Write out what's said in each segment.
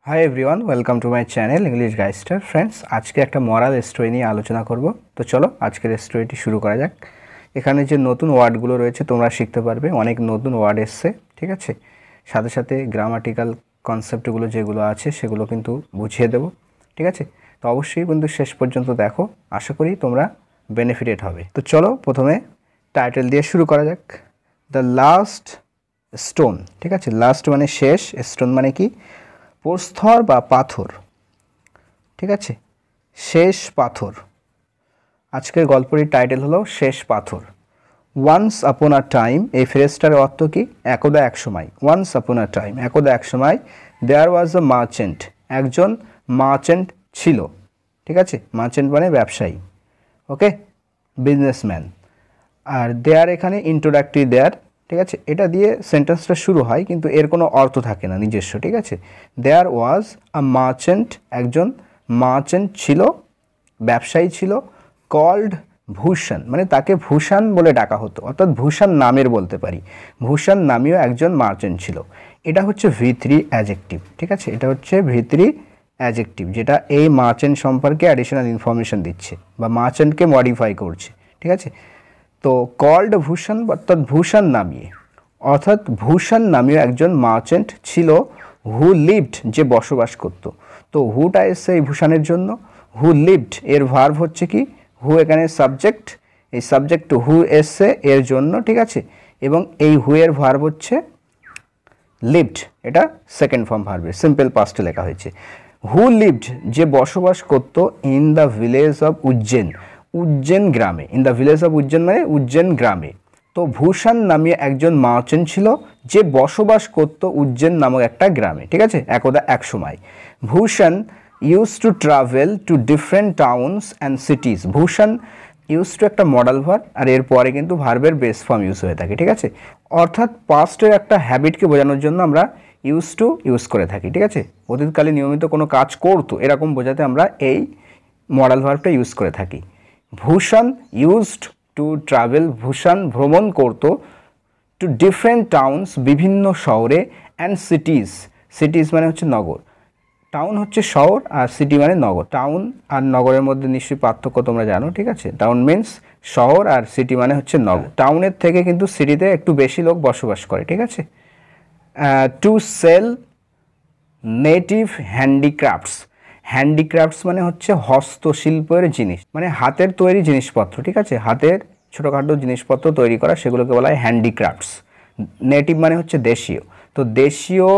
High everyone, welcome to my channel English Guyster. Friends, আজকে একটা মরাল story নিয়ে আলোচনা করব। তো চলো আজকের স্টোরিটি শুরু করা যাক। এখানে যে নতুন ওয়ার্ডগুলো রয়েছে তোমরা শিখতে পারবে, অনেক নতুন ওয়ার্ড এসছে, ঠিক আছে। সাথে সাথে গ্রামাটিক্যাল কনসেপ্টগুলো যেগুলো আছে সেগুলো কিন্তু বুঝিয়ে দেবো, ঠিক আছে। তো অবশ্যই কিন্তু শেষ পর্যন্ত দেখো, আশা করি তোমরা বেনিফিটেড হবে। তো চলো প্রথমে টাইটেল দিয়ে শুরু করা যাক। দ্য লাস্ট স্টোন, ঠিক আছে। লাস্ট মানে শেষ, স্টোন মানে কি? প্রস্তর বা পাথর, ঠিক আছে। শেষ পাথর। আজকের গল্পটির টাইটেল হলো শেষ পাথর। ওয়ান্স আপন আ টাইম, এই ফ্রেজটার অর্থ কি? একদা এক সময়। ওয়ান্স আপন আ টাইম, একদা এক সময়। দেয়ার ওয়াজ আ মার্চেন্ট, একজন মার্চেন্ট ছিল, ঠিক আছে। মার্চেন্ট মানে ব্যবসায়ী, ওকে, বিজনেসম্যান। আর দেয়ার এখানে ইন্ট্রোডাক্টরি দেয়ার, ঠিক আছে। এটা দিয়ে সেন্টেন্সটা শুরু হয় কিন্তু এর কোনো অর্থ থাকে না নিজস্ব, ঠিক আছে। দেয়ার ওয়াজ আ মার্চেন্ট, একজন মার্চেন্ট ছিল, ব্যবসায়ী ছিল। কল্ড ভূষণ, মানে তাকে ভূষণ বলে ডাকা হতো, অর্থাৎ ভূষণ নামের বলতে পারি। ভূষণ নামীয় একজন মার্চেন্ট ছিল। এটা হচ্ছে V3 অ্যাডজেক্টিভ, ঠিক আছে। এটা হচ্ছে V3 অ্যাডজেক্টিভ, যেটা এই মার্চেন্ট সম্পর্কে অ্যাডিশনাল ইনফরমেশন দিচ্ছে বা মার্চেন্টকে মডিফাই করছে, ঠিক আছে। তো কল্ড ভূষণ অর্থাৎ ভূষণ নামিয়ে, অর্থাৎ ভূষণ নামীয় একজন মার্চেন্ট ছিল। হু লিভড, যে বসবাস করত। তো হুটা এসছে এই ভূষণের জন্য। হু লিভড এর ভার্ব হচ্ছে কি? হু, এখানে সাবজেক্ট, এই সাবজেক্ট হু এসছে এর জন্য, ঠিক আছে। এবং এই হু এর ভার্ব হচ্ছে লিভড, এটা সেকেন্ড ফর্ম ভার্বের সিম্পল পাস্টে লেখা হয়েছে। হু লিভড, যে বসবাস করত। ইন দ্য ভিলেজ অফ উজ্জেন, উজ্জেন গ্রামে। ইন দ্য ভিলেজ অফ উজ্জেন মানে উজ্জেন গ্রামে। তো ভূষণ নামে একজন মার্চেন্ট ছিল যে বসবাস করত উজ্জেন নামক একটা গ্রামে, ঠিক আছে। একদা এক সময়। Bhushan use to travel to different towns and cities. Bhushan use to একটা মডাল ভার্ব, আর এরপরে কিন্তু ভার্বের বেস ফর্ম ইউজ হয়ে থাকে, ঠিক আছে। অর্থাৎ পাস্টের একটা হ্যাবিটকে বোঝানোর জন্য আমরা ইউজ টু ইউজ করে থাকি, ঠিক আছে। অতীতকালে নিয়মিত কোনো কাজ করতো এরকম বোঝাতে আমরা এই মডাল ভার্বটা ইউজ করে থাকি। ভূষণ ইউজড টু ট্রাভেল, ভূষণ ভ্রমণ করত। টু ডিফারেন্ট টাউনস, বিভিন্ন শহরে। অ্যান্ড সিটিজ, সিটিজ মানে হচ্ছে নগর। টাউন হচ্ছে শহর আর সিটি মানে নগর। টাউন আর নগরের মধ্যে নিশ্চয়ই পার্থক্য তোমরা জানো, ঠিক আছে। টাউন মিন্স শহর আর সিটি মানে হচ্ছে নগর। টাউনের থেকে কিন্তু সিটিতে একটু বেশি লোক বসবাস করে, ঠিক আছে। To sell native handicrafts, handicrafts মানে হচ্ছে হস্তশিল্পের জিনিস, মানে হাতের তৈরি জিনিসপত্র, ঠিক আছে। হাতের ছোটোখাটো জিনিসপত্র তৈরি করা, সেগুলোকে বলা হয় হ্যান্ডিক্রাফটস। নেটিভ মানে হচ্ছে দেশীয়। তো দেশীয়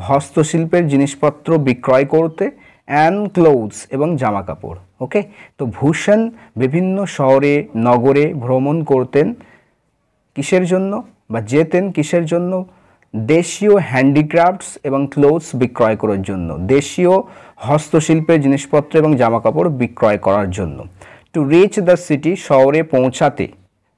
হস্তশিল্পের জিনিসপত্র বিক্রয় করতে। অ্যান্ড ক্লোথস, এবং জামা কাপড়, ওকে। তো ভূষণ বিভিন্ন শহরে নগরে ভ্রমণ করতেন। কিসের জন্য বা যেতেন কিসের জন্য? দেশীয় হ্যান্ডিক্রাফটস এবং ক্লোথস বিক্রয় করার জন্য, দেশীয় হস্তশিল্পের জিনিসপত্র এবং জামাকাপড় বিক্রয় করার জন্য। টু রিচ দ্য সিটি, শহরে পৌঁছাতে।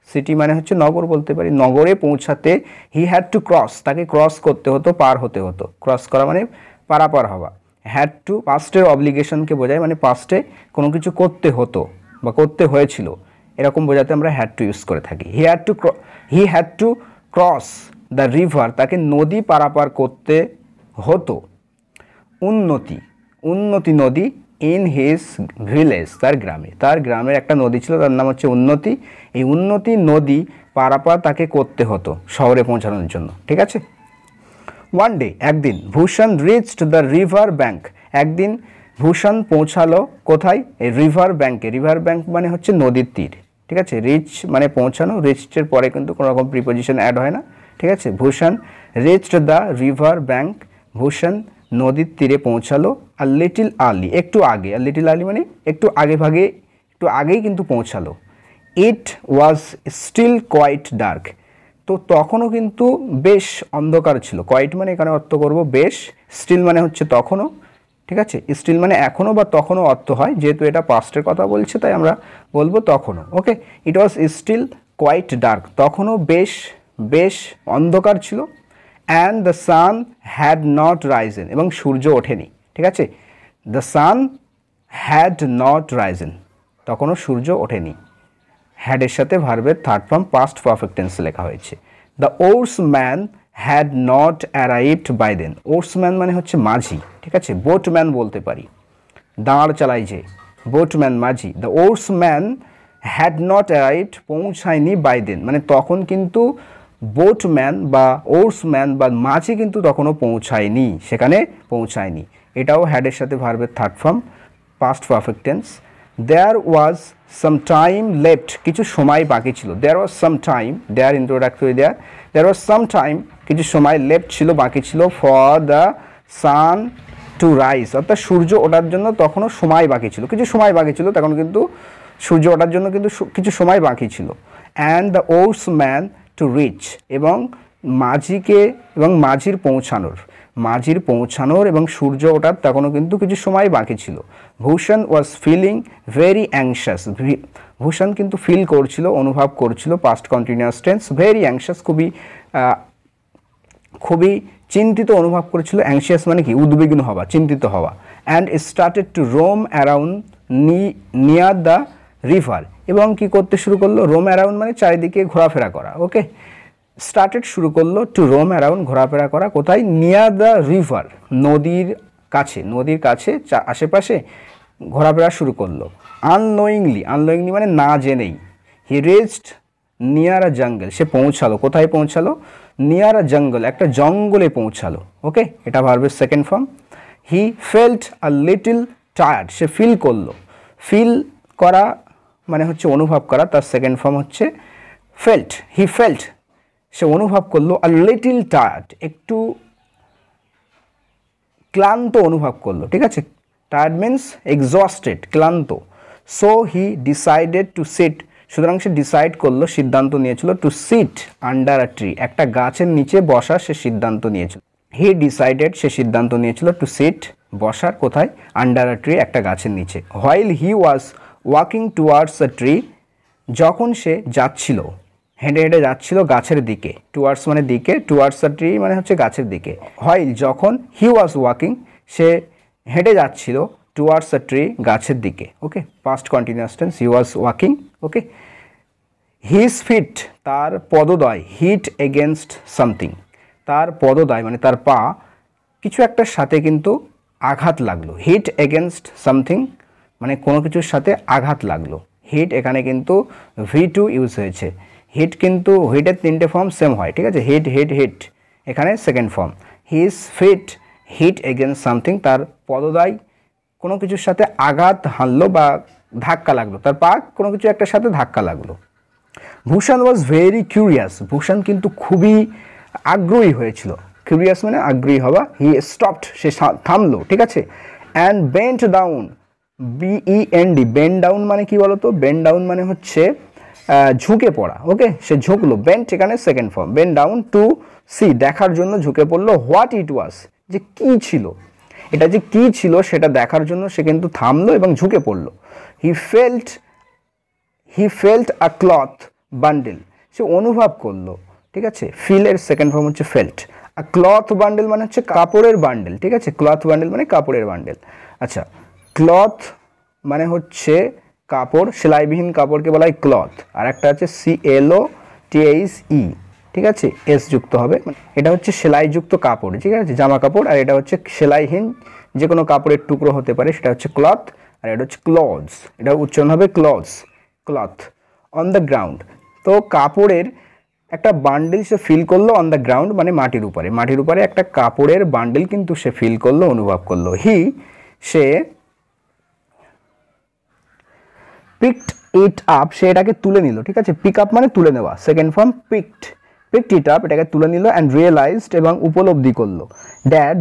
সিটি মানে হচ্ছে নগর বলতে পারি। নগরে পৌঁছাতে হি হ্যাড টু ক্রস, তাকে ক্রস করতে হতো, পার হতে হতো। ক্রস করা মানে পারাপার হওয়া। হ্যাড টু পাস্টের অব্লিগেশনকে বোঝায়, মানে পাস্টে কোনো কিছু করতে হতো বা করতে হয়েছিল এরকম বোঝাতে আমরা হ্যাড টু ইউজ করে থাকি। He had to cross the river, তাকে নদী পারাপার করতে হতো। উন্নতি, উন্নতি নদী। ইন হিজ ভিলেজ, তার গ্রামে। তার গ্রামের একটা নদী ছিল, তার নাম হচ্ছে উন্নতি। এই উন্নতি নদী পারাপার তাকে করতে হতো শহরে পৌঁছানোর জন্য, ঠিক আছে। ওয়ান ডে, একদিন। ভূষণ রিচড দ্য রিভার ব্যাঙ্ক, একদিন ভূষণ পৌঁছালো কোথায়? এই রিভার ব্যাঙ্কে। রিভার ব্যাঙ্ক মানে হচ্ছে নদীর তীর, ঠিক আছে। রিচ মানে পৌঁছানো, রিচডের পরে কিন্তু কোনো রকম প্রিপোজিশন অ্যাড হয় না, ঠিক আছে। ভূষণ রিচড দ্য রিভার ব্যাঙ্ক, ভূষণ নদীর তীরে পৌঁছালো। আর লিটিল আর্লি, একটু আগে। আর লিটিল আর্লি মানে একটু আগে ভাগে, একটু আগেই কিন্তু পৌঁছালো। ইট ওয়াজ স্টিল কোয়াইট ডার্ক, তো তখনও কিন্তু বেশ অন্ধকার ছিল। কোয়াইট মানে এখানে অর্থ করব বেশ, স্টিল মানে হচ্ছে তখনও, ঠিক আছে। স্টিল মানে এখনও বা তখনও অর্থ হয়, যেহেতু এটা পাস্টের কথা বলছে তাই আমরা বলবো তখনও, ওকে। ইট ওয়াজ স্টিল কোয়াইট ডার্ক, তখনও বেশ বেশ অন্ধকার ছিল। And the sun had not Ryzen, এবং সূর্য ওঠেনি, ঠিক আছে। The sun had not Ryzen, তখনও সূর্য ওঠেনি। হ্যাডের সাথে ভার্বের থার্ড ফর্ম পাস্ট পারফেক্ট টেন্সে লেখা হয়েছে। The oarsman had not arrived by then. Oarsman মানে হচ্ছে মাঝি, ঠিক আছে, বোটম্যান বলতে পারি, দাঁড় চালাই যে, boatman Majhi. The ওর্সম্যান had not arrived পৌঁছায়নি বাই দেন, মানে তখন কিন্তু বোটম্যান বা ওর্সম্যান বা মাঝি কিন্তু তখনও পৌঁছায়নি, সেখানে পৌঁছায়নি। এটাও হ্যাডের সাথে ভার্বের third form, past perfect tense. There was some time left, কিছু সময় বাকি ছিল। There was some time, there introductory there was some time, কিছু সময় লেফট ছিল, বাকি ছিল, for the sun to rise, অর্থাৎ সূর্য ওঠার জন্য তখনও সময় বাকি ছিল, কিছু সময় বাকি ছিল, তখন কিন্তু সূর্য ওঠার জন্য কিন্তু কিছু সময় বাকি ছিল। অ্যান্ড দ্য ওর্সম্যান টু রিচ, এবং মাঝিকে এবং মাঝির পৌঁছানোর এবং সূর্য ওঠার তখনও কিন্তু কিছু সময় বাকি ছিল। ভূষণ ওয়াজ ফিলিং ভেরি অ্যাংশাস, ভূষণ কিন্তু ফিল করছিল, অনুভব করছিল, past continuous tense, very anxious, খুবই চিন্তিত অনুভব করেছিল। অ্যাংশিয়াস মানে কি, উদ্বিগ্ন হওয়া, চিন্তিত হওয়া। And started to roam around near the river, এবং কি করতে শুরু করলো, রোম অ্যারাউন্ড মানে চারিদিকে ঘোরাফেরা করা, ওকে। স্টার্টেড শুরু করলো, টু রোম অ্যারাউন্ড ঘোরাফেরা করা, কোথায়, নিয়ার দ্য রিভার, নদীর কাছে আশেপাশে ঘোরাফেরা শুরু করলো। আননোয়িংলি মানে না জেনেই। হি রিচড নিয়ার আ জঙ্গল, সে পৌঁছালো, কোথায় পৌঁছালো, নিয়ার আ জঙ্গল, একটা জঙ্গলে পৌঁছালো, ওকে। এটা ভার্বের second form. He felt a little tired, সে ফিল করলো, ফিল করা মানে হচ্ছে অনুভব করা, তার সেকেন্ড ফর্ম হচ্ছে ফেল্ট। হি ফেল্ট, সে অনুভব করলো, আ লিটল টায়ার্ড, একটু ক্লান্ত অনুভব করলো, ঠিক আছে। টায়ার্ড মিন্স এক্সস্টেড, ক্লান্ত। So he decided to sit, সুতরাং সে ডিসাইড করলো, সিদ্ধান্ত নিয়েছিল, to sit under a tree, একটা গাছের নিচে বসার সে সিদ্ধান্ত নিয়েছিল। হি ডিসাইডেড, সে সিদ্ধান্ত নিয়েছিল, টু সিট, বসার, কোথায়, আন্ডার আ ট্রি, একটা গাছের নিচে। While he was walking towards a tree, যখন সে যাচ্ছিল, হেঁটে হেঁটে যাচ্ছিল গাছের দিকে, টুয়ার্ডস মানে দিকে, টুয়ার্ডস আ ট্রি মানে হচ্ছে গাছের দিকে। হোয়াইল যখন, হি ওয়াজ ওয়াকিং, সে হেঁটে যাচ্ছিল, টুয়ার্ডস আ ট্রি, গাছের দিকে, okay, past continuous tense, he was walking, okay. His feet, তার পদদ্বয়, হিট এগেনস্ট সামথিং, তার পদদ্বয় মানে তার পা কিছু একটার সাথে কিন্তু আঘাত লাগলো। হিট এগেনস্ট সামথিং মানে কোনো কিছুর সাথে আঘাত লাগলো। হিট এখানে কিন্তু V2 ইউজ হয়েছে। হিট কিন্তু হিটের তিনটে ফর্ম সেম হয়, ঠিক আছে, হিট, এখানে second form. His feet hit against something, তার পদদ্বয় কোনো কিছুর সাথে আঘাত হানলো বা ধাক্কা লাগলো, তার পা কোনো কিছু একটার সাথে ধাক্কা লাগলো। ভূষণ ওয়াজ ভেরি কিউরিয়াস, ভূষণ কিন্তু খুবই আগ্রহী হয়েছিল, কিউরিয়াস মানে আগ্রহী হওয়া। হি স্টপড, সে থামলো, ঠিক আছে। And bent down, BEND, bend down মানে কি বলতো, বেন্ড ডাউন মানে হচ্ছে ঝুঁকে পড়া, ওকে। সে ঝুঁকলো, বেন্ট এখানে second form, bend down to see, দেখার জন্য ঝুঁকে পড়লো। হোয়াট ইট ওয়াজ, যে কি ছিল, এটা যে কি ছিল সেটা দেখার জন্য সে কিন্তু থামলো এবং ঝুঁকে পড়লো। He felt a cloth bundle, সে অনুভব করলো, ঠিক আছে। ফিলের সেকেন্ড ফর্ম হচ্ছে ফেল্ট। আর ক্লথ বান্ডেল মানে হচ্ছে কাপড়ের বান্ডেল, ঠিক আছে, ক্লথ বান্ডেল মানে কাপড়ের বান্ডেল। আচ্ছা, ক্লথ মানে হচ্ছে কাপড়, সেলাইবিহীন কাপড়কে বলা হয় ক্লথ। আর একটা হচ্ছে CLOTHE, ঠিক আছে, এস যুক্ত হবে, এটা হচ্ছে সেলাইযুক্ত কাপড়, ঠিক আছে, জামা কাপড়। আর এটা হচ্ছে সেলাইহীন যে কোনো কাপড়ের টুকরো হতে পারে, সেটা হচ্ছে ক্লথ। আর এটা হচ্ছে ক্লথস, এটা উচ্চারণ হবে clothes, cloth. On the ground, তো কাপড়ের একটা বান্ডেল সে ফিল করলো, অন দ্য গ্রাউন্ড মানে মাটির উপরে একটা কাপড়ের বান্ডেল কিন্তু সে ফিল করলো, অনুভব করলো। সে পিকড ইট আপ, সে এটাকে তুলে নিল, ঠিক আছে, পিক আপ মানে তুলে নেওয়া, second form picked it up, এটাকে তুলে নিল। অ্যান্ড রিয়েলাইজড, এবং উপলব্ধি করলো, দ্যাট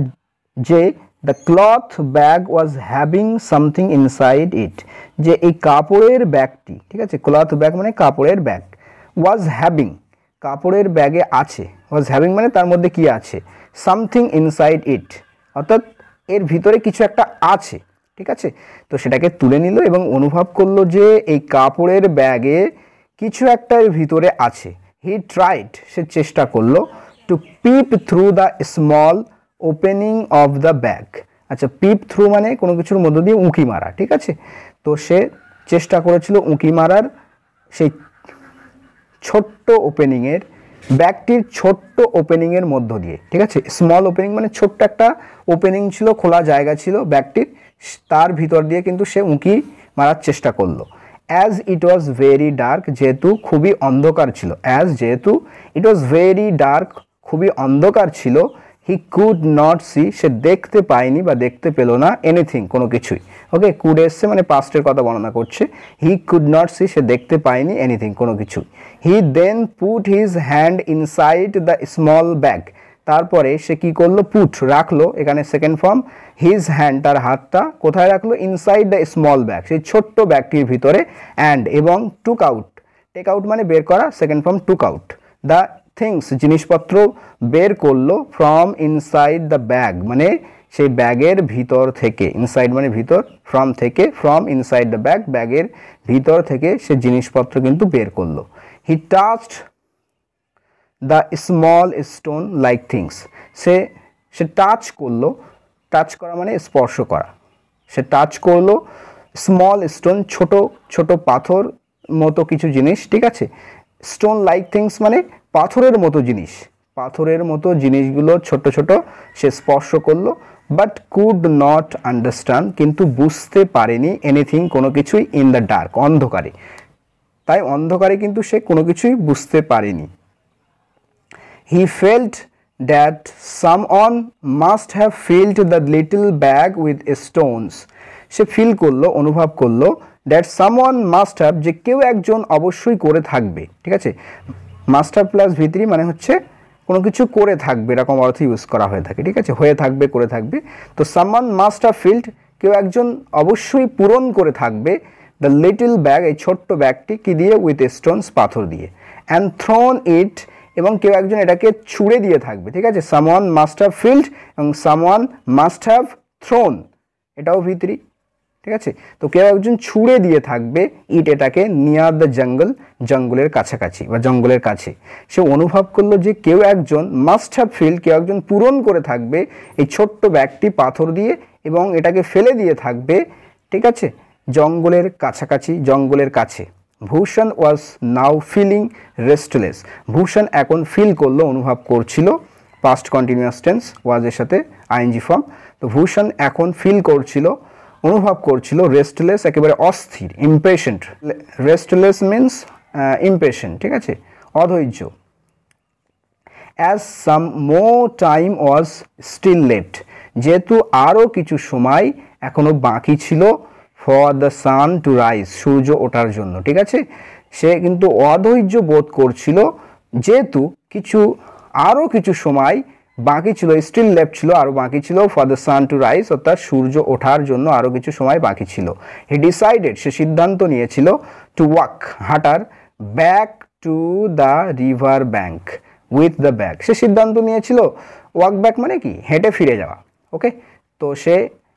যে the cloth bag was having something inside ইট, যে এই কাপড়ের ব্যাগটি, ঠিক আছে, ক্লথ ব্যাগ মানে কাপড়ের ব্যাগ, ওয়াজ হ্যাভিং কাপড়ের ব্যাগে আছে, ওয়াজ হ্যাভিং মানে তার মধ্যে কি আছে, সামথিং ইনসাইড ইট, অর্থাৎ এর ভিতরে কিছু একটা আছে, ঠিক আছে। তো সেটাকে তুলে নিল এবং অনুভব করলো যে এই কাপড়ের ব্যাগে কিছু একটা এর ভিতরে আছে। হি ট্রাইড, সে চেষ্টা করলো, to peep through the small opening of the bag. আচ্ছা, পিপ থ্রু মানে কোনো কিছুর মধ্য দিয়ে উঁকি মারা, ঠিক আছে। তো সে চেষ্টা করেছিল উঁকি মারার সেই ছোট্ট ওপেনিংয়ের ব্যাগটির ছোট্ট ওপেনিংয়ের মধ্য দিয়ে, ঠিক আছে, স্মল ওপেনিং মানে ছোট্ট একটা ওপেনিং ছিল, খোলা জায়গা ছিল ব্যাগটির, তার ভিতর দিয়ে কিন্তু সে উঁকি মারার চেষ্টা করলো। As it was very dark, যেহেতু খুবই অন্ধকার ছিল, যেহেতু ইট ওয়াজ ভেরি ডার্ক, খুবই অন্ধকার ছিল, হি কুড নট সি, সে দেখতে পায়নি বা দেখতে পেল না, এনিথিং, কোনো কিছুই। ওকে, কুড এসছে মানে পাস্টের কথা বর্ণনা করছে। হি কুড নট সি, সে দেখতে পায়নি, এনিথিং, কোনো কিছু। He then put his hand inside the small bag, তারপরে সে কি করলো, পুট রাখলো, এখানে সেকেন্ড ফর্ম, হিজ হ্যান্ড, তার হাতটা কোথায় রাখলো, ইনসাইড দ্য স্মল ব্যাগ, সেই ছোট্ট ব্যাগটির ভিতরে, অ্যান্ড এবং টুক আউট, টেক আউট মানে বের করা, second form took out, the things, জিনিসপত্র বের করলো, ফ্রম ইনসাইড দ্য ব্যাগ মানে সেই ব্যাগের ভিতর থেকে, ইনসাইড মানে ভিতর, ফ্রম থেকে, ফ্রম ইনসাইড দ্য ব্যাগ, ব্যাগের ভিতর থেকে সে জিনিসপত্র কিন্তু বের করলো। He touched the small stone like things, সে টাচ করলো, টাচ করা মানে স্পর্শ করা, সে টাচ করলো স্মল স্টোন, ছোট ছোট পাথর মতো কিছু জিনিস, ঠিক আছে। স্টোন লাইক থিংস মানে পাথরের মতো জিনিস, পাথরের মতো জিনিসগুলো ছোট ছোট সে স্পর্শ করলো, বাট কুড নট আন্ডারস্ট্যান্ড, কিন্তু বুঝতে পারেনি, এনিথিং, কোনো কিছুই, ইন দ্য ডার্ক, অন্ধকারে, তাই অন্ধকারে কিন্তু সে কোনো কিছুই বুঝতে পারেনি। He felt that someone must have filled the little bag with stones, সে ফিল করলো, অনুভব করলো, দ্যাট সামওয়ান মাস্ট হ্যাভ, যে কেউ একজন অবশ্যই করে থাকবে, ঠিক আছে, মাস্ট হ্যাভ প্লাস ভিতরি মানে হচ্ছে কোনো কিছু করে থাকবে, এরকম অর্থ ইউজ করা হয়ে থাকে, ঠিক আছে, হয়ে থাকবে, করে থাকবে। তো সামওয়ান মাস্ট হ্যাভ ফিল্ড, কেউ একজন অবশ্যই পূরণ করে থাকবে, দ্য লিটল ব্যাগ, এই ছোট্ট ব্যাগটি কি দিয়ে, উইথ স্টোনস, পাথর দিয়ে, অ্যান্ড থ্রোন ইট, এবং কেউ একজন এটাকে ছুঁড়ে দিয়ে থাকবে, ঠিক আছে, সামওয়ান মাস্ট হ্যাভ ফিল্ড এবং সামওয়ান মাস্ট হ্যাভ থ্রোন, এটাও ভিতরি, ঠিক আছে। তো কেউ একজন ছুঁড়ে দিয়ে থাকবে, ইট, এটাকে, নিয়ার দ্য জঙ্গল, জঙ্গলের কাছাকাছি বা জঙ্গলের কাছে, সে অনুভব করলো যে কেউ একজন, মাস্ট হ্যাভ ফিল্ড, কেউ একজন পূরণ করে থাকবে এই ছোট্ট ব্যাগটি পাথর দিয়ে, এবং এটাকে ফেলে দিয়ে থাকবে, ঠিক আছে, জঙ্গলের কাছাকাছি, জঙ্গলের কাছে। ভূষণ ওয়াজ নাও ফিলিং রেস্টলেস, ভূষণ এখন ফিল করলো, অনুভব করছিল, পাস্ট কন্টিনিউয়াস টেন্স, ওয়াজের সাথে আইএনজি ফর্ম। তো ভূষণ এখন ফিল করছিল, অনুভব করছিল, রেস্টলেস একেবারে অস্থির, ইমপেশেন্ট, রেস্টলেস মিন্স ইমপেশেন্ট, ঠিক আছে, অধৈর্য। As some more time was still left, যেহেতু আরও কিছু সময় এখনো বাকি ছিল, for the sun to rise, সূর্য ওঠার জন্য, ঠিক আছে, সে কিন্তু অধৈর্য বোধ করছিল, যেহেতু আরও কিছু সময় বাকি ছিল, স্টিল লেফট ছিল, আরও বাকি ছিল, for the sun to rise, অর্থাৎ সূর্য ওঠার জন্য আরও কিছু সময় বাকি ছিল। হি ডিসাইডেড, সে সিদ্ধান্ত নিয়েছিল, টু ওয়াক, হাঁটার, back to the river bank with the bag, সে সিদ্ধান্ত নিয়েছিল, ওয়াক ব্যাক মানে কি, হেঁটে ফিরে যাওয়া, ওকে। তো সে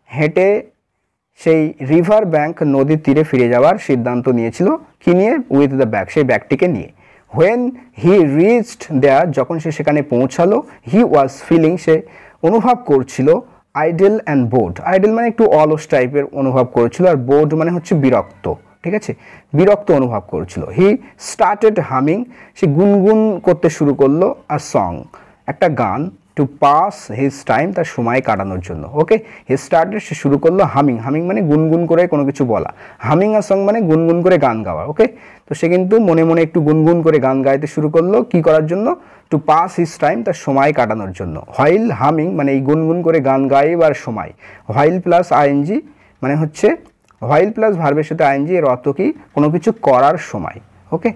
হেঁটে সেই রিভার ব্যাঙ্ক, নদীর তীরে ফিরে যাওয়ার সিদ্ধান্ত নিয়েছিল, কি নিয়ে, উইথ দ্য ব্যাগ, সেই ব্যাগটিকে নিয়ে। হোয়েন হি রিচড দেয়ার, যখন সে সেখানে পৌঁছালো, হি ওয়াজ ফিলিং, সে অনুভব করছিল, আইডেল অ্যান্ড বোর্ড, আইডেল মানে একটু অলস টাইপের অনুভব করছিল, আর বোর্ড মানে হচ্ছে বিরক্ত, ঠিক আছে, বিরক্ত অনুভব করছিল। হি স্টার্টেড হামিং, সে গুনগুন করতে শুরু করলো, আর সং, একটা গান, টু পাস হিজ টাইম, তার সময় কাটানোর জন্য, ওকে। হি স্টার্টেড, সে শুরু করলো, হামিং, হামিং মানে গুনগুন করে কোনো কিছু বলা, হামিং আর সং মানে গুনগুন করে গান গাওয়া, ওকে। তো সে কিন্তু মনে মনে একটু গুনগুন করে গান গাইতে শুরু করলো, কি করার জন্য, টু পাস হিজ টাইম, তার সময় কাটানোর জন্য। হোয়াইল হামিং মানে এই গুনগুন করে গান গাইবার সময়, হোয়াইল প্লাস আইএনজি মানে হচ্ছে, হোয়াইল প্লাস ভার্বের সাথে আইএনজি, এর অর্থ কি, কোনো কিছু করার সময়, ওকে।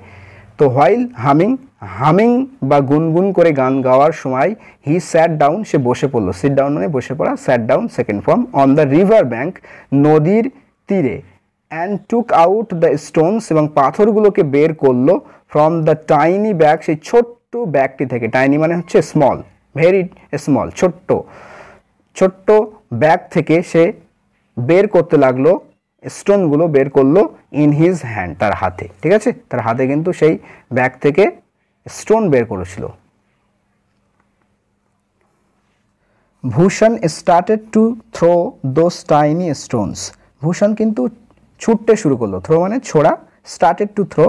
তো হোয়াইল হামিং, হামিং বা গুনগুন করে গান গাওয়ার সময়, হি স্যাট ডাউন, সে বসে পড়লো, সিট ডাউন মানে বসে পড়া, sat down second form, on the river bank, নদীর তীরে, and took out the stones, এবং পাথরগুলোকে বের করলো, ফ্রম দ্য টাইনি ব্যাগ, সেই ছোট্ট ব্যাগটি থেকে, টাইনি মানে হচ্ছে স্মল, ভেরি স্মল, ছোট্ট ছোট্ট ব্যাগ থেকে সে বের করতে লাগলো, স্টোনগুলো বের করলো, ইন হিজ হ্যান্ড, তার হাতে, ঠিক আছে, তার হাতে কিন্তু সেই ব্যাগ থেকে স্টোন বের করেছিল। Bhushan started to throw those tiny stones, Bhushan কিন্তু ছুটতে শুরু করলো, থ্রো মানে ছোড়া, স্টার্টেড টু থ্রো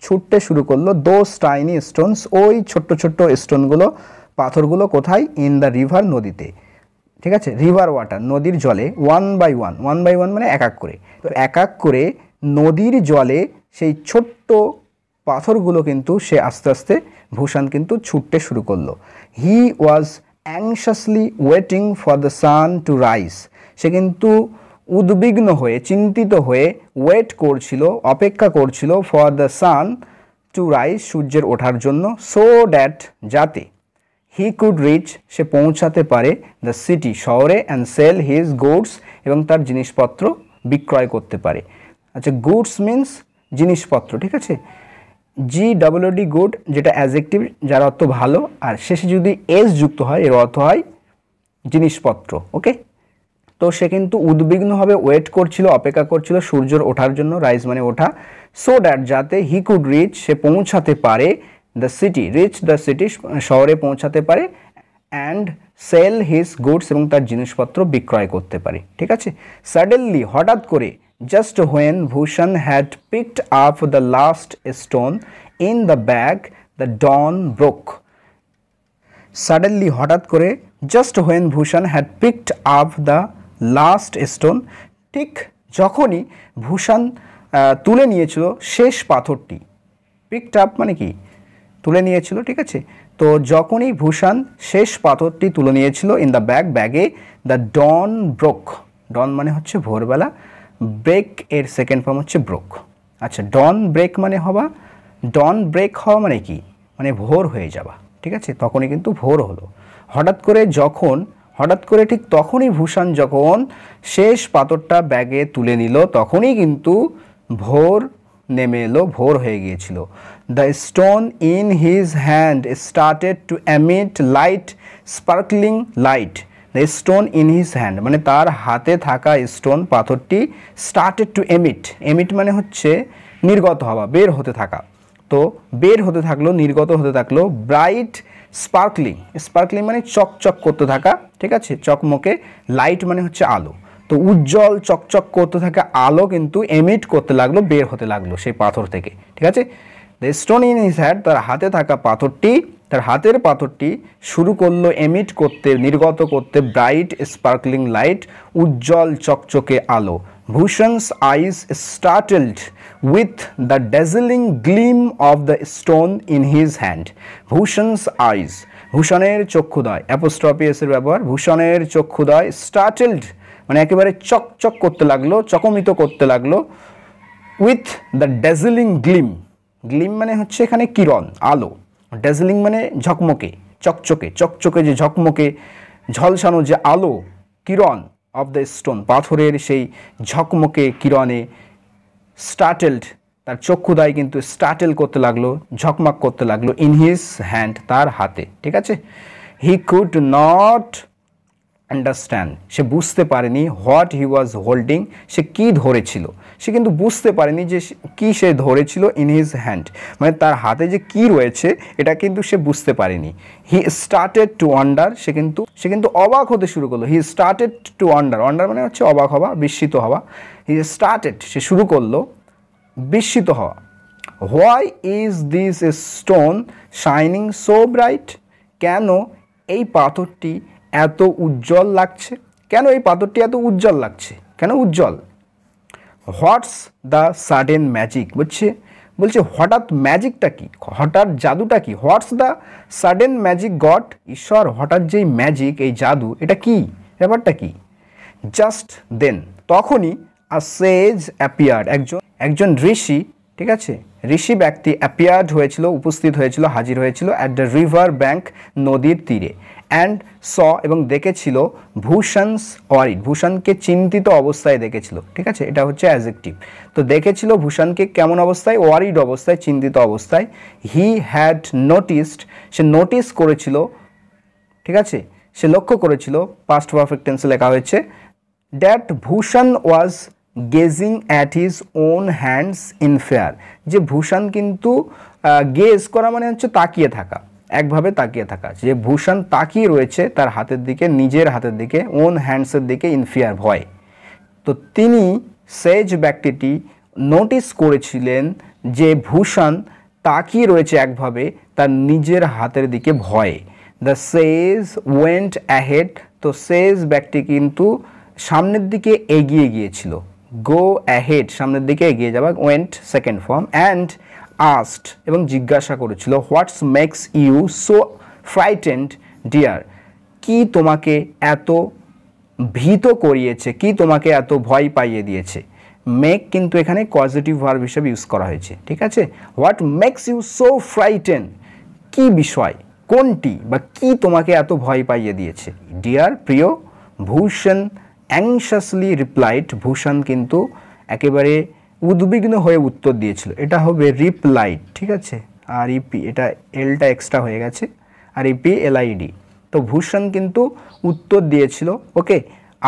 ছুটতে শুরু করলো দোজ টাইনি স্টোনস, ওই ছোট্ট ছোট্ট স্টোনগুলো, পাথরগুলো কোথায়? ইন দ্য রিভার, নদীতে। ঠিক আছে, রিভার ওয়াটার, নদীর জলে, ওয়ান বাই ওয়ান মানে এক এক করে। তো এক এক করে নদীর জলে সেই ছোট্ট পাথরগুলো কিন্তু সে আস্তে আস্তে ভূষণ কিন্তু ছুটতে শুরু করলো। He was anxiously waiting for the sun to rise, সে কিন্তু উদ্বিগ্ন হয়ে, চিন্তিত হয়ে ওয়েট করছিল, অপেক্ষা করছিল for the sun to rise, সূর্যের ওঠার জন্য, সো দ্যাট, যাতে হি কুড রিচ, সে পৌঁছাতে পারে, দ্য সিটি, শহরে, অ্যান্ড সেল হিজ গুডস, এবং তার জিনিসপত্র বিক্রয় করতে পারে। আচ্ছা, গুডস মিন্স জিনিসপত্র, ঠিক আছে। GWD গুড, যেটা অ্যাডজেক্টিভ, যার অর্থ ভালো, আর শেষে যদি এস যুক্ত হয় এর অর্থ হয় জিনিসপত্র। ওকে, তো সে কিন্তু উদ্বিগ্নভাবে ওয়েট করছিল, অপেক্ষা করছিল সূর্যের ওঠার জন্য, রাইজ মানে ওঠা, সো দ্যাট, যাতে হি কুড রিচ, সে পৌঁছাতে পারে, the city, reach the city, শহরে পৌঁছাতে পারে, অ্যান্ড সেল হিজ গুডস, এবং তার জিনিসপত্র বিক্রয় করতে পারে। ঠিক আছে, সাডেনলি, হঠাৎ করে, just when Bhushan had picked up the last stone in the bag, the dawn broke. Suddenly, হঠাৎ করে, just when Bhushan had picked up the last stone, ঠিক যখনই ভূষণ তুলে নিয়েছিল শেষ পাথরটি। picked up মানে কি? তুলে নিয়েছিল, ঠিক আছে। তো যখনই ভূষণ শেষ পাথরটি তুলে নিয়েছিল, ইন দ্য ব্যাগ, ব্যাগে, দ্য ডন ব্রোক, ডন মানে হচ্ছে ভোরবেলা, ব্রেক এর সেকেন্ড ফর্ম হচ্ছে ব্রোক। আচ্ছা, ডন ব্রেক মানে হওয়া, ডন ব্রেক হওয়া মানে কি? মানে ভোর হয়ে যাওয়া, ঠিক আছে। তখনই কিন্তু ভোর হলো। হঠাৎ করে যখন, হঠাৎ করে ঠিক তখনই ভূষণ যখন শেষ পাথরটা ব্যাগে তুলে নিল, তখনই কিন্তু ভোর নেমে এলো, ভোর হয়ে গিয়েছিল। The stone in his hand started to emit light, sparkling light. The stone in his hand মানে তার হাতে থাকা স্টোন, পাথরটি, স্টার্টেড টু এমিট, এমিট মানে হচ্ছে নির্গত হওয়া, বের হতে থাকা। তো বের হতে থাকলো, নির্গত হতে থাকলো, ব্রাইট স্পার্কলিং, স্পার্কলিং মানে চকচক করতে থাকা, ঠিক আছে, চকমকে, লাইট মানে হচ্ছে আলো। তো উজ্জ্বল চকচক করতে থাকা আলো কিন্তু এমিট করতে লাগলো, বের হতে লাগলো সেই পাথর থেকে, ঠিক আছে। The stone in his hand, তার হাতে থাকা পাথরটি, তার হাতের পাথরটি শুরু করলো এমিট করতে, নির্গত করতে, ব্রাইট স্পার্কলিং লাইট, উজ্জ্বল চকচকে আলো। Bhushan's eyes startled with the dazzling gleam of the stone in his hand. Bhushan's eyes, ভূষণের চক্ষুদয়, অ্যাপোস্ট্রফি এস এর ব্যবহার, ভূষণের চক্ষুদয়, স্টার্টেলড মানে একেবারে চকচক করতে লাগলো, চকমিত করতে লাগলো, with the dazzling Glim, Glim মানে হচ্ছে এখানে কিরণ, আলো, ড্যাজলিং মানে ঝকমকে, চকচকে, চকচকে যে ঝকমকে ঝলসানো যে আলো, কিরণ, অফ দ্য স্টোন, পাথরের সেই ঝকমকে কিরণে, স্টার্টেলড তার চক্ষুদায় কিন্তু স্টার্টেল করতে লাগলো, ঝকমক করতে লাগলো, ইন হিজ হ্যান্ড তার হাতে, ঠিক আছে। হি কুড নট আন্ডারস্ট্যান্ড, সে বুঝতে পারেনি, হোয়াট হি ওয়াজ হোল্ডিং, সে কি ধরেছিল, সে কিন্তু বুঝতে পারেনি যে কি সে ধরেছিল, ইন হিজ হ্যান্ড মানে তার হাতে যে কি রয়েছে এটা কিন্তু সে বুঝতে পারেনি। হি স্টার্টেড টু ওয়ান্ডার, সে কিন্তু অবাক হতে শুরু করলো। He started to wonder, wonder মানে হচ্ছে অবাক হওয়া, বিস্মিত হওয়া। হি স্টার্টেড, সে শুরু করলো বিস্মিত হওয়া। Why is this stone shining so bright, কেন এই পাথরটি এত উজ্জ্বল লাগছে, কেন এই পাথরটি এত উজ্জ্বল লাগছে, কেন উজ্জ্বল। হোয়াটস দ্য সাডেন ম্যাজিক, বলছে হঠাৎ ম্যাজিকটা কি, হঠাৎ জাদুটা কি। What's the sudden magic god, ঈশ্বর হঠাৎ যেই ম্যাজিক, এই জাদু, এটা কি, ব্যাপারটা কি। জাস্ট দেন, তখনই আ সেজ অ্যাপিয়ার্ড, একজন ঋষি, ঠিক আছে, ঋষি ব্যক্তি অ্যাপিয়ার্ড হয়েছিল, উপস্থিত হয়েছিল, হাজির হয়েছিল, অ্যাট দ্য রিভার ব্যাঙ্ক, নদীর তীরে, অ্যান্ড স এবং দেখেছিল ভূষণস ওয়ারিড, ভূষণকে চিন্তিত অবস্থায় দেখেছিল, ঠিক আছে, এটা হচ্ছে অ্যাডজেক্টিভ। তো দেখেছিল ভূষণকে কেমন অবস্থায়, ওয়ারিড অবস্থায়, চিন্তিত অবস্থায়। He had noticed, say notice করেছিল, ঠিক আছে, সে লক্ষ্য করেছিল, পাস্ট পারফেক্ট টেন্সে লেখা হয়েছে, that Bhushan was gazing at his own hands in fair, যে ভূষণ কিন্তু গেজ করা মানে হচ্ছে তাকিয়ে থাকা, একভাবে তাকিয়ে থাকা, যে ভূষণ তাকিয়ে রয়েছে তার হাতের দিকে, নিজের হাতের দিকে, ওন হ্যান্ডসের দিকে, ইন ফিয়ার, ভয়। তো তিনি, সেজ ব্যক্তিটি নোটিস করেছিলেন যে ভূষণ তাকিয়ে রয়েছে একভাবে তার নিজের হাতের দিকে ভয়ে। দ্য সেজ ওয়েন্ট অ্যাহেড, তো সেজ ব্যক্তি কিন্তু সামনের দিকে এগিয়ে গিয়েছিল। গো অ্যাহেড সামনের দিকে এগিয়ে যাওয়া, went second form. And asked এবং জিজ্ঞাসা করেছিল what's makes you so frightened dear, কি তোমাকে এত ভীত করিয়েছে, কি তোমাকে এত ভয় পাইয়ে দিয়েছে। মেক কিন্তু এখানে পজিটিভ ভার্ব হিসেবে ইউজ করা হয়েছে, ঠিক আছে। What makes you so frighten, কি বিষয়, কোনটি বা কি তোমাকে এত ভয় পাইয়ে দিয়েছে। ডিয়ার প্রিয়, ভূষণ অ্যাংশাসলি রিপ্লাইড, ভূষণ কিন্তু একেবারে উদ্বিগ্ন হয়ে উত্তর দিয়েছিল। এটা হবে রিপ্লাইড, ঠিক আছে। আর ইপি, এটা এলটা এক্সট্রা হয়ে গেছে, আর ইপি এলআইডি। তো ভূষণ কিন্তু উত্তর দিয়েছিল, ওকে,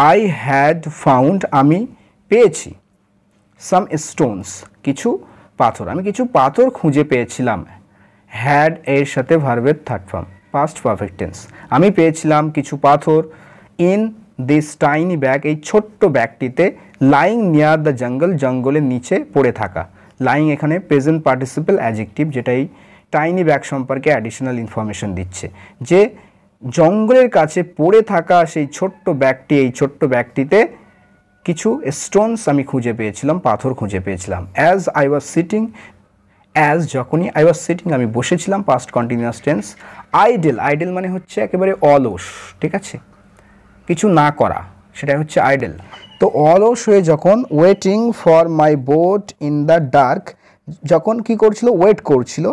আই হ্যাড ফাউন্ড, আমি পেয়েছি, সাম স্টোনস, কিছু পাথর, আমি কিছু পাথর খুঁজে পেয়েছিলাম। হ্যাড এর সাথে ভার্বের third form, past perfect tense. আমি পেয়েছিলাম কিছু পাথর ইন দিস টাইনি ব্যাগ, এই ছোট্ট ব্যাগটিতে, লাইং নিয়ার দ্য জঙ্গল, জঙ্গলের নিচে পড়ে থাকা। লাইং এখানে প্রেজেন্ট পার্টিসিপেল অ্যাডজেক্টিভ, যেটা এই টাইনি ব্যাগ সম্পর্কে অ্যাডিশনাল ইনফরমেশন দিচ্ছে, যে জঙ্গলের কাছে পড়ে থাকা সেই ছোট্ট ব্যাগটি, এই ছোট্ট ব্যাগটিতে কিছু স্টোনস আমি খুঁজে পেয়েছিলাম, পাথর খুঁজে পেয়েছিলাম। As I was sitting, as যখনই, আই ওয়াজ সিটিং আমি বসেছিলাম, past continuous tense. Idle, idle মানে হচ্ছে একেবারে অলস, ঠিক আছে, কিছু না করা, সেটা হচ্ছে আইডেল। তো অলস হয়ে যখন waiting for my boat in the dark, যখন কি করছিল, ওয়েট করছিল,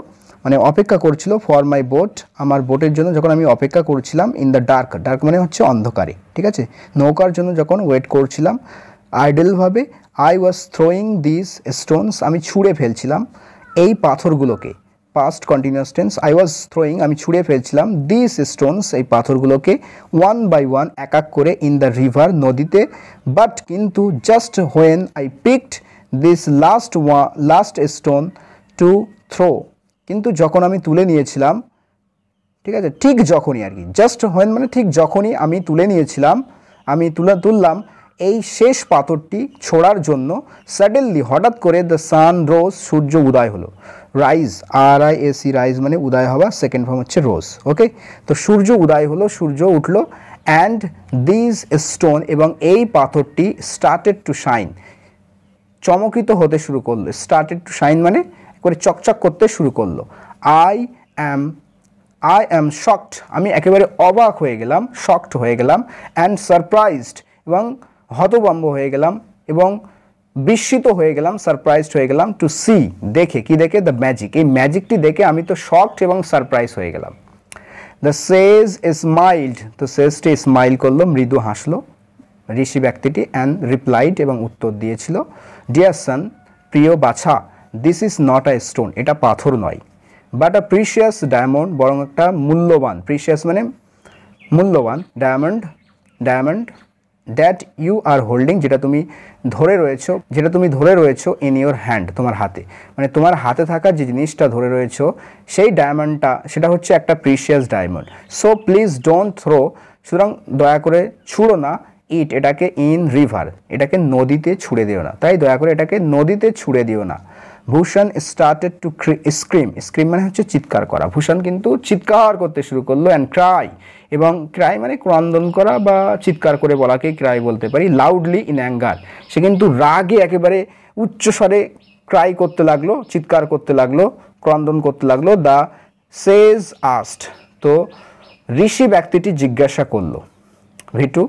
মানে অপেক্ষা করছিল, ফর মাই বোট, আমার বোটের জন্য যখন আমি অপেক্ষা করছিলাম, ইন দ্য ডার্ক, ডার্ক মানে হচ্ছে অন্ধকারে, ঠিক আছে, নৌকার জন্য যখন ওয়েট করছিলাম, আইডেলভাবে I was throwing this stones, আমি ছুঁড়ে ফেলছিলাম এই পাথরগুলোকে। Past continuous tense, I was throwing, আমি ছুঁড়ে ফেলছিলাম, দিস স্টোনস, এই পাথরগুলোকে, ওয়ান বাই ওয়ান, এক এক করে, ইন দ্য রিভার, নদীতে। বাট কিন্তু, just when I picked this last stone to throw, কিন্তু যখন আমি তুলে নিয়েছিলাম, ঠিক আছে, ঠিক যখনই আর কি, জাস্ট হোয়েন মানে ঠিক যখনই আমি তুলে নিয়েছিলাম, আমি তুললাম এই শেষ পাথরটি ছোড়ার জন্য, সাডেনলি হঠাৎ করে, দ্য সান রোজ, সূর্য উদয় হলো। রাইজ, আর আই এ সি, রাইজ মানে উদয় হওয়া, সেকেন্ড ফর্ম হচ্ছে রোজ, ওকে। তো সূর্য উদয় হলো, সূর্য উঠলো। অ্যান্ড দিস স্টোন, এবং এই পাথরটি, স্টার্টেড টু শাইন, চমকিত হতে শুরু করলো। স্টার্টেড টু শাইন মানে করে চকচক করতে শুরু করলো। আই অ্যাম শকড, আমি একেবারে অবাক হয়ে গেলাম, শকড হয়ে গেলাম। অ্যান্ড সারপ্রাইজড, এবং হতভম্ব হয়ে গেলাম, এবং বিস্মিত হয়ে গেলাম, সারপ্রাইজড হয়ে গেলাম। টু সি, দেখে, কি দেখে, দ্য ম্যাজিক, এই ম্যাজিকটি দেখে আমি তো শকড এবং সারপ্রাইজ হয়ে গেলাম। দ্য সেজ স্মাইলড, তো সেজটি স্মাইল করলো, মৃদু হাসলো, ঋষি ব্যক্তিটি। অ্যান্ড রিপ্লাইড, এবং উত্তর দিয়েছিল, ডিয়ার সন, প্রিয় বাছা, this is not a stone, এটা পাথর নয়, বাট আ প্রিশিয়াস ডায়মন্ড, বরং একটা মূল্যবান, প্রিশিয়াস মানে মূল্যবান, diamond that you are holding, যেটা তুমি ধরে রয়েছো ইন ইউর হ্যান্ড, তোমার হাতে, মানে তোমার হাতে থাকা যে জিনিসটা ধরে রয়েছো, সেই ডায়মন্ডটা, সেটা হচ্ছে একটা precious diamond. So please don't throw, সুতরাং দয়া করে ছুঁড়ো না, ইট, এটাকে, ইন রিভার, এটাকে নদীতে ছুঁড়ে দিও না, তাই দয়া করে এটাকে নদীতে ছুঁড়ে দিও না। ভূষণ স্টার্টেড টু স্ক্রিম, স্ক্রিম মানে হচ্ছে চিৎকার করা, ভূষণ কিন্তু চিৎকার করতে শুরু করলো। অ্যান্ড ক্রাই, এবং ক্রাই মানে ক্রন্দন করা বা চিৎকার করে বলাকে ক্রাই বলতে পারি। লাউডলি ইন অ্যাঙ্গার, সে কিন্তু রাগে একেবারে উচ্চস্বরে ক্রাই করতে লাগলো, চিৎকার করতে লাগলো, ক্রন্দন করতে লাগলো। দ্য সেজ আস্কড, তো ঋষি ব্যক্তিটি জিজ্ঞাসা করলো, ভিটু,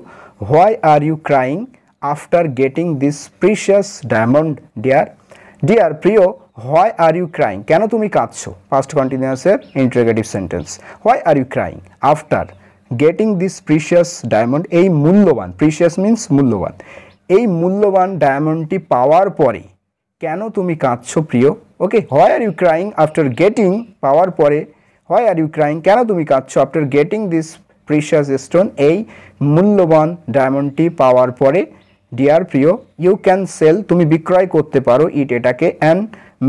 why are you crying after getting this precious diamond dear, dear প্রিয়, হোয়াই আর ইউ ক্রাইং, কেন তুমি কাঁদছো, পাস্ট কন্টিনিউয়াসের interrogative sentence. Why are you crying after getting this precious diamond, এই মূল্যবান, প্রিশিয়াস মিন্স মূল্যবান, এই মূল্যবান ডায়মন্ডটি পাওয়ার পরে কেন তুমি কাঁদছো প্রিয়, okay. Why are you crying after getting, পাওয়ার পরে, হোয়াই আর ইউ ক্রাইং, কেন তুমি কাঁদছো, after getting this precious stone, এই মূল্যবান ডায়মন্ডটি পাওয়ার পরে। ডিয়ার প্রিয়, ইউ ক্যান সেল, তুমি বিক্রয় করতে পারো, ইট, এটাকে, and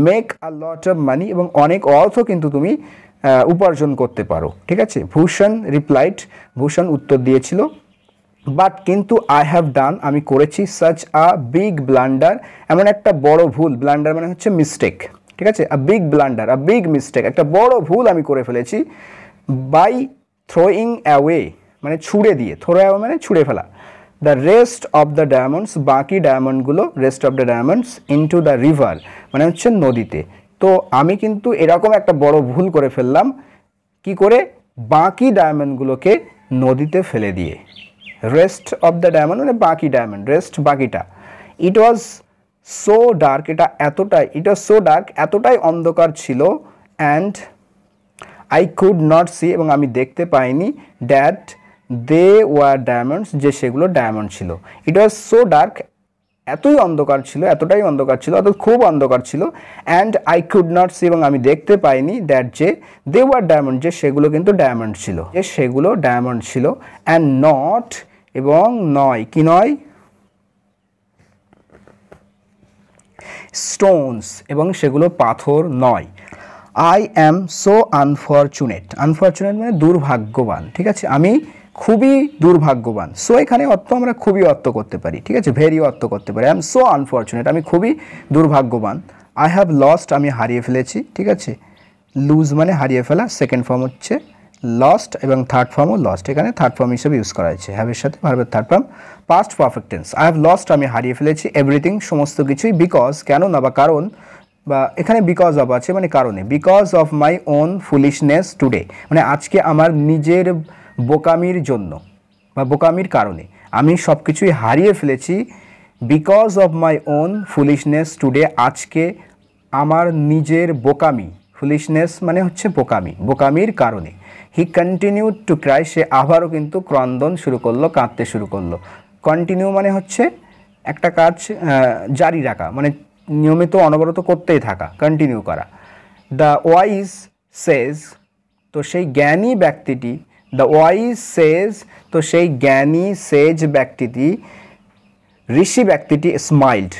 make a lot of money, এবং অনেক অর্থ কিন্তু তুমি উপার্জন করতে পারো, ঠিক আছে। ভূষণ রিপ্লাইড, ভূষণ উত্তর দিয়েছিল, বাট কিন্তু, আই হ্যাভ ডান, আমি করেছি, সাচ আ বিগ ব্লান্ডার, এমন একটা বড় ভুল, ব্লান্ডার মানে হচ্ছে মিস্টেক, ঠিক আছে, a big blunder, a big mistake, একটা বড় ভুল আমি করে ফেলেছি বাই থ্রোয়িং অ্যাওয়ে মানে ছুঁড়ে দিয়ে, থ্রো অ্যাওয়ে মানে ছুঁড়ে ফেলা, the rest of the diamonds বাকি ডায়মন্ডগুলো, rest of the diamonds into the river মানে হচ্ছে নদীতে। তো আমি কিন্তু এরকম একটা বড় ভুল করে ফেললাম, কি করে, বাকি ডায়মন্ডগুলোকে নদীতে ফেলে দিয়ে। রেস্ট অফ দ্য ডায়মন্ড মানে বাকি ডায়মন্ড, রেস্ট বাকিটা। ইট ওয়াজ সো ডার্ক, এটা এতটাই, ইট ওয়াজ সো ডার্ক এতটাই অন্ধকার ছিল, and I could not see এবং আমি দেখতে পাইনি, দ্যাট দে ওয়ার ডায়মন্ডস যে সেগুলো ডায়মন্ড ছিল। ইট ওয়াজ সো ডার্ক এতই অন্ধকার ছিল, এতটাই অন্ধকার ছিল, অর্থাৎ খুব অন্ধকার ছিল, and I could not see এবং আমি দেখতে পাইনি, দ্যাট যে দে ওয়ার ডায়মন্ড যে সেগুলো কিন্তু ডায়মন্ড ছিল, যে সেগুলো ডায়মন্ড ছিল, অ্যান্ড নট এবং নয়, কি নয়, স্টোনস এবং সেগুলো পাথর নয়। I am so unfortunate, unfortunate মানে দুর্ভাগ্যবান, ঠিক আছে, আমি খুবই দুর্ভাগ্যবান। সো এখানে অর্থ আমরা খুবই অর্থ করতে পারি, ঠিক আছে, ভেরি অর্থ করতে পারি। আই এম সো আনফরচুনেট আমি খুবই দুর্ভাগ্যবান। আই হ্যাভ লস্ট আমি হারিয়ে ফেলেছি, ঠিক আছে, লুজ মানে হারিয়ে ফেলা, সেকেন্ড ফর্ম হচ্ছে লস্ট এবং থার্ড ফর্মও লস্ট, এখানে থার্ড ফর্ম হিসেবে ইউজ করা হয়েছে হ্যাভের সাথে, ভার্বের third form past perfect tense. I have lost আমি হারিয়ে ফেলেছি এভরিথিং সমস্ত কিছুই, বিকজ কেন না বা কারণ, বা এখানে বিকজ অফ আছে মানে কারণে, because of my own foolishness today মানে আজকে আমার নিজের বোকামির জন্য বা বোকামির কারণে আমি সব কিছুই হারিয়ে ফেলেছি। Because of my own foolishness today আজকে আমার নিজের বোকামি, ফুলিশনেস মানে হচ্ছে বোকামি, বোকামির কারণে। হি কন্টিনিউড টু ক্রাই সে আবারও কিন্তু ক্রন্দন শুরু করলো, কাঁদতে শুরু করলো। কন্টিনিউ মানে হচ্ছে একটা কাজ জারি রাখা মানে নিয়মিত অনবরত করতেই থাকা, কন্টিনিউ করা। দ্য ওয়াইজ সেজ তো সেই জ্ঞানী ব্যক্তিটি, দ্য ওয়াইজ সেজ তো সেই জ্ঞানী সেজ ব্যক্তিটি, ঋষি ব্যক্তিটি স্মাইল্ড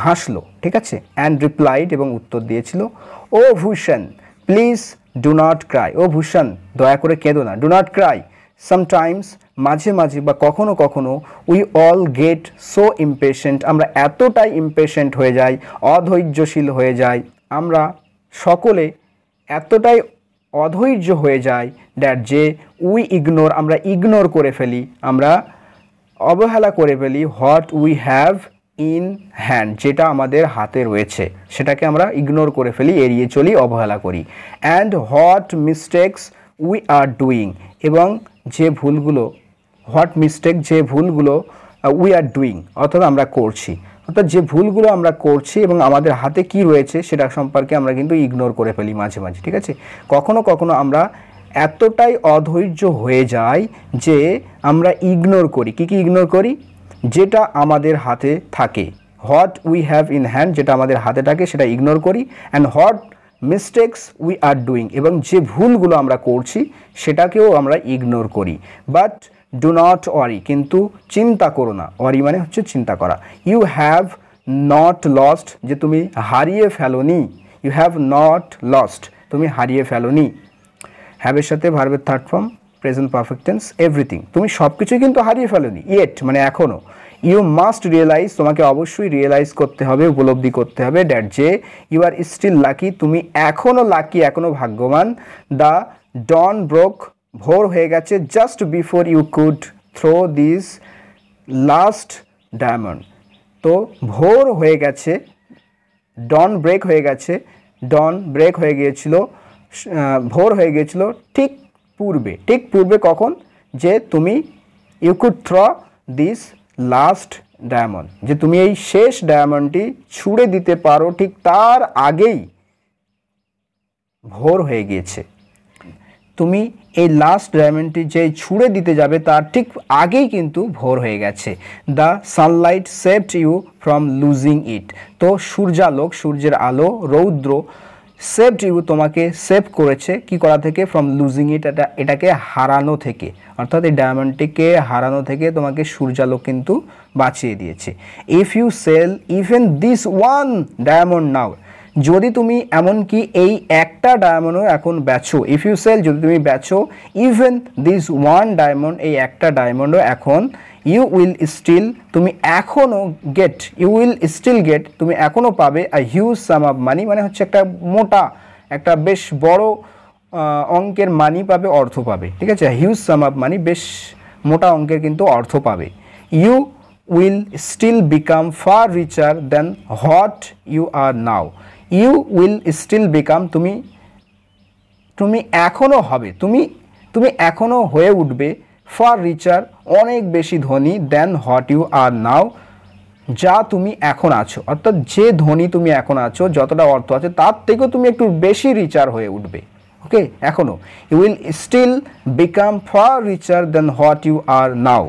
হাসলো, ঠিক আছে, অ্যান্ড রিপ্লাইড এবং উত্তর দিয়েছিল, ও ভূষণ প্লিজ ডু নট ক্রাই, ও ভূষণ দয়া করে কেঁদো না, ডু নট ক্রাই, সামটাইমস মাঝে মাঝে বা কখনো কখনো, we all gate so impatient আমরা এতটাই ইমপেশেন্ট হয়ে যাই, অধৈর্যশীল হয়ে যাই, আমরা সকলে এতটাই অধৈর্য হয়ে যায়, দ্যাট যে উই ইগনোর আমরা ইগনোর করে ফেলি, আমরা অবহেলা করে ফেলি, what we have in hand যেটা আমাদের হাতে রয়েছে সেটাকে আমরা ইগনোর করে ফেলি, এড়িয়ে চলি, অবহেলা করি। And what mistakes we are doing এবং যে ভুলগুলো, হোয়াট মিস্টেক যে ভুলগুলো উই আর ডুইং অর্থাৎ আমরা করছি, অর্থাৎ যে ভুলগুলো আমরা করছি এবং আমাদের হাতে কি রয়েছে সেটা সম্পর্কে আমরা কিন্তু ইগনোর করে ফেলি মাঝে মাঝে, ঠিক আছে। কখনো কখনো আমরা এতটাই অধৈর্য হয়ে যাই যে আমরা ইগনোর করি, কি কি ইগনোর করি, যেটা আমাদের হাতে থাকে, what we have in hand যেটা আমাদের হাতে থাকে সেটা ইগনোর করি। And what mistakes we are doing এবং যে ভুলগুলো আমরা করছি সেটাকেও আমরা ইগনোর করি। বাট ডু নট ওয়ারি কিন্তু চিন্তা করো না, ওয়ারি মানে হচ্ছে চিন্তা করা। ইউ হ্যাভ নট লস্ট যে তুমি হারিয়ে ফেলোনি, ইউ হ্যাভ নট লস্ট তুমি হারিয়ে ফেলোনি। হ্যাভের সাথে ভার্বের third form present perfect tense everything তুমি সব কিছুই কিন্তু হারিয়ে ফেলোনি, ইয়েট মানে এখনও। ইউ মাস্ট রিয়েলাইজ তোমাকে অবশ্যই রিয়েলাইজ করতে হবে, উপলব্ধি করতে হবে, দ্যাট যে ইউ আর স্টিল লাকি তুমি এখনও লাকি, এখনও ভাগ্যবান। দ্য ডন ব্রোক ভোর হয়ে গেছে, just before you could throw this last diamond তো ভোর হয়ে গেছে, ডন ব্রেক হয়ে গেছে, ডন ব্রেক হয়ে গিয়েছিল, ভোর হয়ে গিয়েছিল ঠিক পূর্বে কখন, যে তুমি you could throw this last diamond যে তুমি এই শেষ ডায়মন্ডটি ছুঁড়ে দিতে পারো, ঠিক তার আগেই ভোর হয়ে গিয়েছে। তুমি এই লাস্ট ডায়মন্ডটি যে ছুঁড়ে দিতে যাবে তার ঠিক আগেই কিন্তু ভোর হয়ে গেছে। The sunlight saved you from losing it তো সূর্যালোক, সূর্যের আলো, রৌদ্র সেভড ইউ তোমাকে সেভ করেছে, কি করা থেকে, ফ্রম লুজিং ইট এটাকে হারানো থেকে, অর্থাৎ এই ডায়মন্ডটিকে হারানো থেকে তোমাকে সূর্যালোক কিন্তু বাঁচিয়ে দিয়েছে। If you sell even this one diamond now যদি তুমি এমনকি এই একটা ডায়মন্ডও এখন বেচো, ইফ ইউ সেল যদি তুমি বেচো, ইভেন দিস ওয়ান ডায়মন্ড এই একটা ডায়মন্ডও এখন, ইউ উইল স্টিল, তুমি এখনও get, you will still get, তুমি এখনও পাবে a huge some of money, মানে হচ্ছে একটা মোটা, একটা বেশ বড় অঙ্কের মানি পাবে, অর্থ পাবে, ঠিক আছে। হিউজ সাম অফ মানি, বেশ মোটা অঙ্কের কিন্তু অর্থ পাবে। You will still become far richer then what you are now, you will still become, তুমি এখনও হবে, তুমি এখনও হয়ে উঠবে, ফার রিচার, অনেক বেশি ধনী, দেন হোয়াট ইউ আর নাও, যা তুমি এখন আছো, অর্থাৎ যে ধনী তুমি এখন আছো, যতটা অর্থ আছে তার থেকেও তুমি একটু বেশি রিচার হয়ে উঠবে। ওকে, এখনও you will still become far richer then what you are now.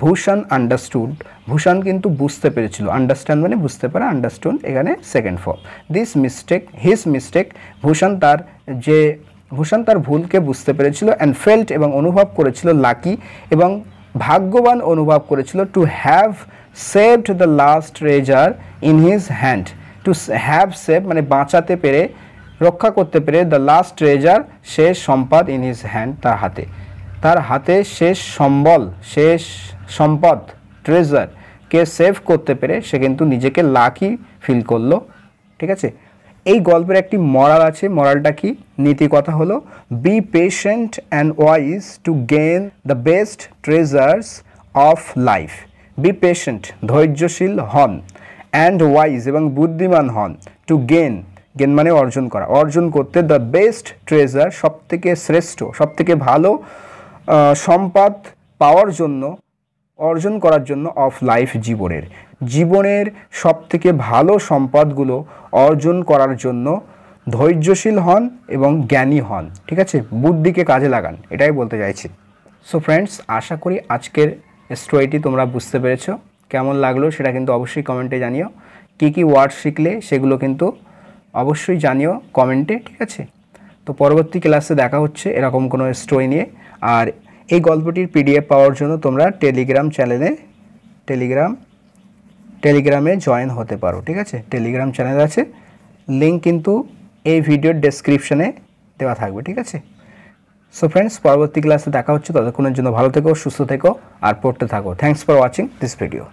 Bhushan understood, Bhushan কিন্তু বুঝতে পেরেছিল, আন্ডারস্ট্যান্ড মানে বুঝতে পারা, আন্ডারস্টুড এখানে second form. This mistake, his mistake, Bhushan তার ভুলকে বুঝতে পেরেছিল, অ্যান্ড ফেল্ট এবং অনুভব করেছিল, লাকি এবং ভাগ্যবান অনুভব করেছিল, to have saved the last treasure in his hand, to have save মানে বাঁচাতে পেরে, রক্ষা করতে পেরে, দ্য লাস্ট ট্রেজার শেষ সম্পদ, ইন হিজ হ্যান্ড তার হাতে শেষ সম্বল, শেষ সম্পদ, ট্রেজারকে সেভ করতে পেরে সে কিন্তু নিজেকে লাকি ফিল করলো, ঠিক আছে। এই গল্পের একটি মরাল আছে, মরালটা কি, নীতি কথা হলো, be patient and wise to gain the best treasures of life, be patient ধৈর্যশীল হন, অ্যান্ড ওয়াইজ এবং বুদ্ধিমান হন, টু গেইন মানে অর্জন করা, অর্জন করতে, দ্য বেস্ট ট্রেজার সবথেকে শ্রেষ্ঠ, সবথেকে ভালো সম্পদ পাওয়ার জন্য, অর্জন করার জন্য, অফ লাইফ জীবনের সবথেকে ভালো সম্পদগুলো অর্জন করার জন্য ধৈর্যশীল হন এবং জ্ঞানী হন, ঠিক আছে, বুদ্ধিকে কাজে লাগান, এটাই বলতে চাইছি। সো ফ্রেন্ডস, আশা করি আজকের স্টোরিটি তোমরা বুঝতে পেরেছো, কেমন লাগলো সেটা কিন্তু অবশ্যই কমেন্টে জানিও, কি ওয়ার্ড শিখলে সেগুলো কিন্তু অবশ্যই জানিও কমেন্টে, ঠিক আছে। তো পরবর্তী ক্লাসে দেখা হচ্ছে এরকম কোনো স্টোরি নিয়ে। আর এই গল্পটির পিডিএফ পাওয়ার জন্য তোমরা টেলিগ্রাম চ্যানেলে, টেলিগ্রামে জয়েন হতে পারো, ঠিক আছে। টেলিগ্রাম চ্যানেল আছে, লিঙ্ক কিন্তু এই ভিডিওর ডেসক্রিপশনে দেওয়া থাকবে, ঠিক আছে। সো ফ্রেন্ডস, পরবর্তী ক্লাসে দেখা হচ্ছে, ততক্ষণের জন্য ভালো থেকো, সুস্থ থেকো আর পড়তে থাকো। Thanks for watching this video.